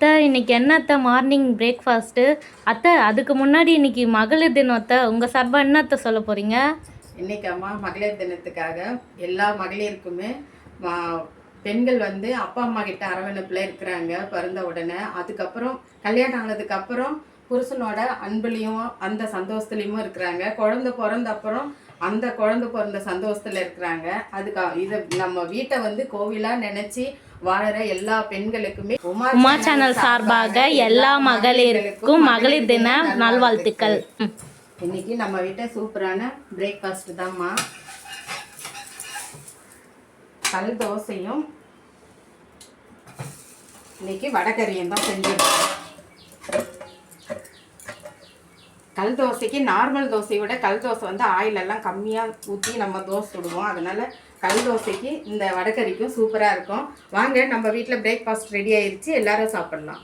அத்தை இன்னைக்கு என்ன அத்தை மார்னிங் பிரேக்ஃபாஸ்ட்டு? அத்தை அதுக்கு முன்னாடி இன்னைக்கு மகளிர் தினம் அத்தை. உங்கள் சார்பாக என்ன அத்தை சொல்ல போகிறீங்க? இன்னைக்கு அம்மா மகளிர் தினத்துக்காக எல்லா மகளிருக்குமே பெண்கள் வந்து அப்பா அம்மா கிட்ட அரவணைப்பில் இருக்கிறாங்க பிறந்த உடனே. அதுக்கப்புறம் கல்யாணம் ஆனதுக்கப்புறம் புருஷனோட அன்புலையும் அந்த சந்தோஷத்துலேயும் இருக்கிறாங்க. குழந்தை பிறந்த அப்புறம் அந்த குழந்தை பிறந்த சந்தோஷத்தில் இருக்கிறாங்க. இதை நம்ம வீட்டை வந்து கோவிலாக நினச்சி வாழற எல்லா பெண்களுக்குமே உமா சேனல் சார்பாக எல்லா மகளிருக்கும் மகளிர் தின நல்வாழ்த்துக்கள். இன்னைக்கு நம்ம வீட்டை சூப்பரான பிரேக்ஃபாஸ்ட் தான்மா. கல் தோசையும் இன்னைக்கு வடகறியும் தான் செஞ்சிருக்கோம். கல் தோசைக்கு நார்மல் தோசையை விட கல் தோசை வந்து ஆயிலெல்லாம் கம்மியாக ஊற்றி நம்ம தோசை சுடுவோம். அதனால் கல் தோசைக்கு இந்த வடகறிக்கும் சூப்பராக இருக்கும். வாங்க, நம்ம வீட்டில் பிரேக்ஃபாஸ்ட் ரெடி ஆயிடுச்சு, எல்லாரும் சாப்பிட்லாம்.